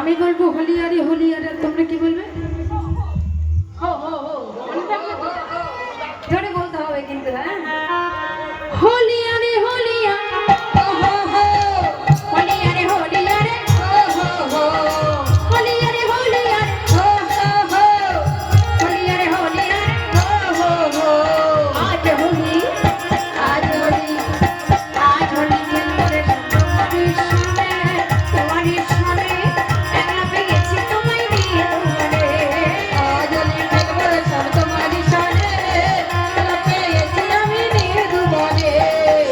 আমি বলবো হলিয়ারে হলিয়ারে, তোমরা কি বলবে? জোরে বলতে হবে কিন্তু। হ্যাঁ, হলিয়ারে হলিয়া, হলিয়ারে হলিয়ারে, হলিয়ারে হলিয়ারে, হলিয়ারে হলিয়ারে, আজ হোলি, আজ হোলি, আজ হোলি খেলতে তোমারই সামনে একলা পেয়েছি তোমায় নিয়ে তোমারে, আজ হোলি খেলবো সব তোমারই সামনে একলা পেয়েছি আমি নিয়ে দুবনে,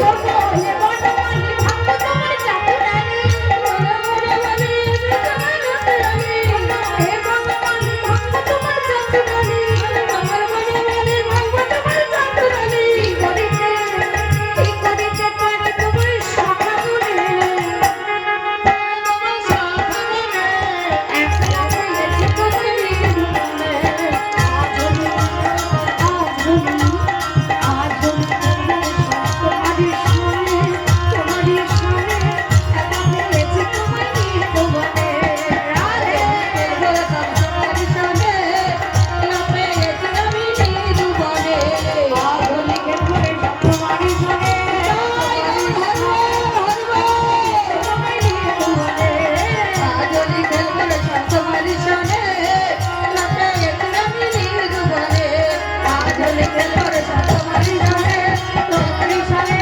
সকলে বনমালী ভাঙবো তোমার চাতুরানি, বনমালী হে বনমালী ভাঙবো তোমার চাতুরানি, আমার বনমালী ভাঙবো তোমার চাতুরানি, কি করিতে পারি তোমার শাখা গুনে, তোমার শাখা গুনে একলা পেয়েছি তোমায় নিয়ে দুবনে, আজ হোলি, আজ হোলি, আজ হোলি তোমারই সামনে, তোমারই সামনে একলা পেয়েছি তোমায় নিয়ে দুবনে, রাধে খেলবো সব তোমারই সামনে একলা পেয়েছি আমি নিয়ে দুবনে, আজ হোলি খেলবো সব তোমারই সামনে তোমায় নিয়ে দুবনে, আজ হোলি খেলবো সব তোমারই সামনে একলা পেয়েছি আমি নিয়ে দুবনে, আজ হোলি খেলবো সব তোমারই সামনে তোমারই সামনে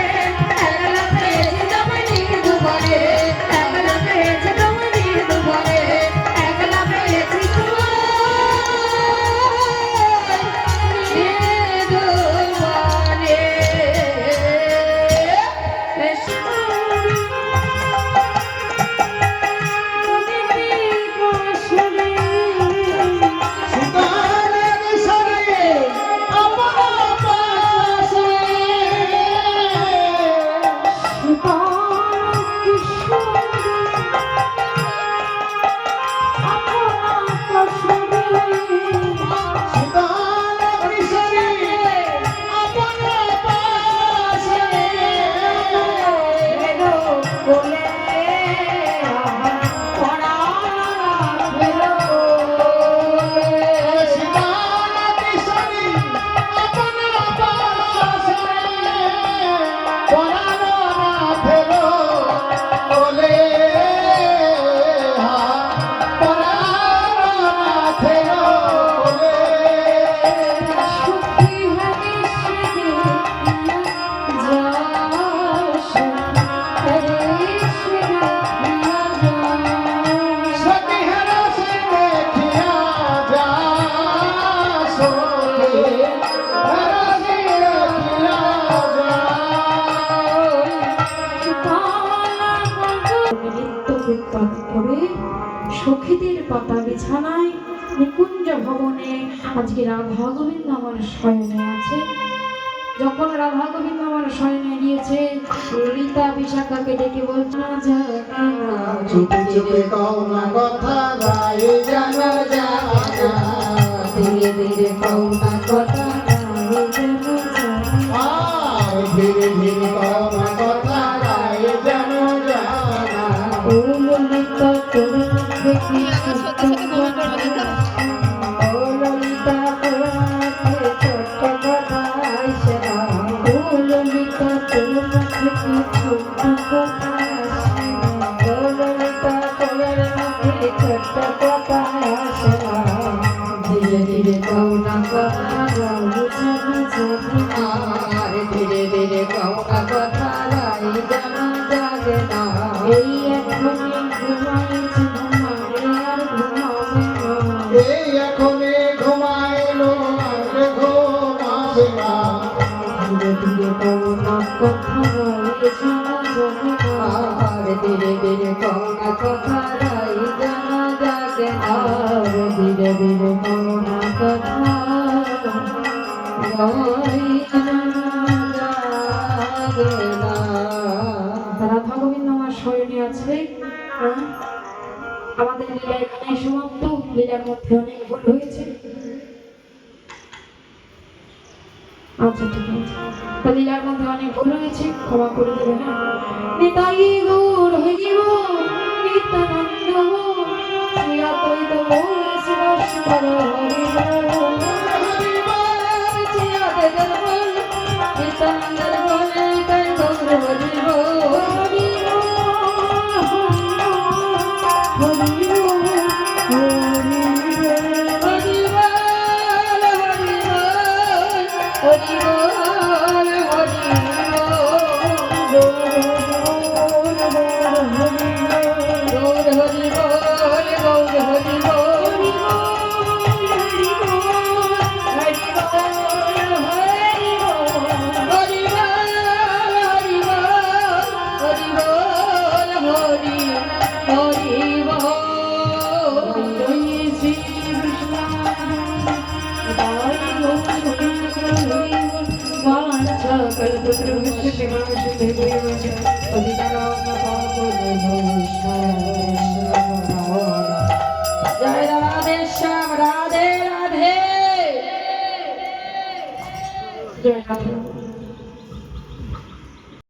একলা পেয়েছি তোমায় নিয়ে দুবনে, একলা পেয়েছি তোমায় নিয়ে দুবনে, একলা পেয়েছি তোমায় নিয়ে দুবনে। সখীদের পাতা বিছানায় নিকুঞ্জ ভবনে আজকে রাধা গোবিন্দ আমার শয়নে আছে। যখন রাধা গোবিন্দ আমার শয়নে গিয়েছে, ললিতা বিশাখাকে ডেকে বলছে না চুপি চুপি কওনা কথা গায়ে জানা জানা, ধীরে ধীরে কওনা কথা গায়ে জানা জানা, ধীরে ধীরে কওনা কথা গায়ে জানা জানা, ও ললিতা তোর মুখে কি সত্য কথা, ও ললিতা তোর মুখে ছোট্ট কথা আসে না, ও ললিতা তোর মুখে কি ছোট্ট কথা আসে না, ও ললিতা তোর মুখে ছোট্ট কথা আসে না, ধীরে ধীরে কওনা কথা গায়ে জানা জানা, ধীরে ধীরে কওনা কথা গায়ে জানা জাগে না, এই এখনই ঘুমাইছে ঘুমাবে আর ঘুমাবে না, এই এখনে ঘুমাইলো আর ঘুমাবে না, ধীরে ধীরে কওনা কথা গায়ে জানা জাগে না, ধীরে ধীরে কওনা কথা গায়ে জানা জাগে না, ধীরে ধীরে কওনা কথা গায়ে জানা জাগে না। রাধা গোবিন্দ আমার শয়নে আছে। আমাদের লীলা এখানে সমাপ্ত। লীলার মধ্যে অনেক ভুল হয়েছে। আচ্ছা ঠিক আছে, তো লীলার মধ্যে অনেক ভুল হয়েছে, ক্ষমা করে দেবেন। নিতাই গৌর হরিব নিত্যানন্দ হরি বল হরি জয় রাধে শ্যাম রাধে রাধে জয় রাধে